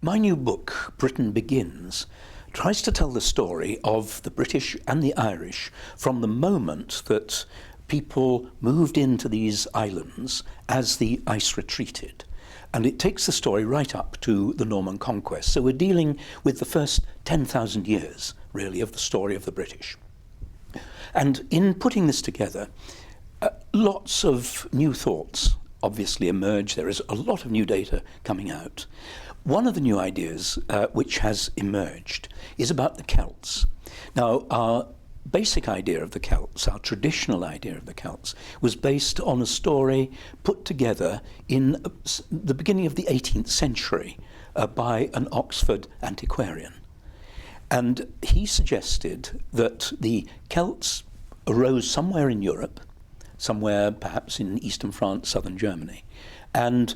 My new book, Britain Begins, tries to tell the story of the British and the Irish from the moment that people moved into these islands as the ice retreated. And it takes the story right up to the Norman conquest. So we're dealing with the first 10,000 years, really, of the story of the British. And in putting this together, lots of new thoughts obviously emerge. There is a lot of new data coming out. One of the new ideas which has emerged is about the Celts. Now, our basic idea of the Celts, our traditional idea of the Celts, was based on a story put together in the beginning of the 18th century by an Oxford antiquarian. And he suggested that the Celts arose somewhere in Europe, somewhere perhaps in eastern France, southern Germany, and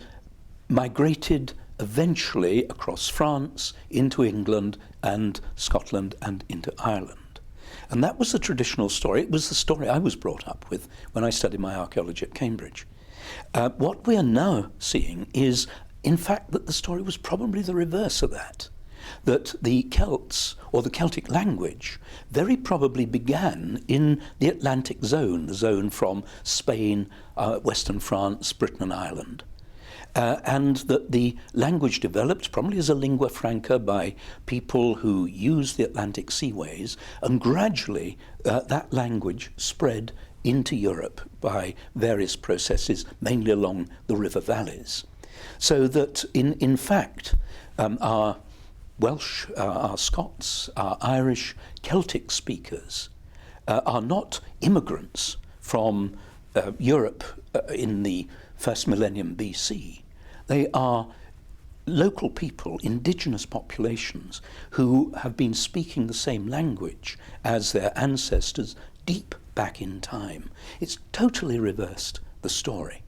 migrated eventually across France into England and Scotland and into Ireland. And that was the traditional story. It was the story I was brought up with when I studied my archaeology at Cambridge. What we are now seeing is, in fact, that the story was probably the reverse of that. That the Celts, or the Celtic language, very probably began in the Atlantic zone, the zone from Spain, Western France, Britain and Ireland. And that the language developed probably as a lingua franca by people who used the Atlantic seaways, and gradually that language spread into Europe by various processes, mainly along the river valleys. So that in fact our Welsh, our Scots, our Irish, Celtic speakers are not immigrants from Europe in the first millennium BC. They are local people, indigenous populations, who have been speaking the same language as their ancestors deep back in time. It's totally reversed the story.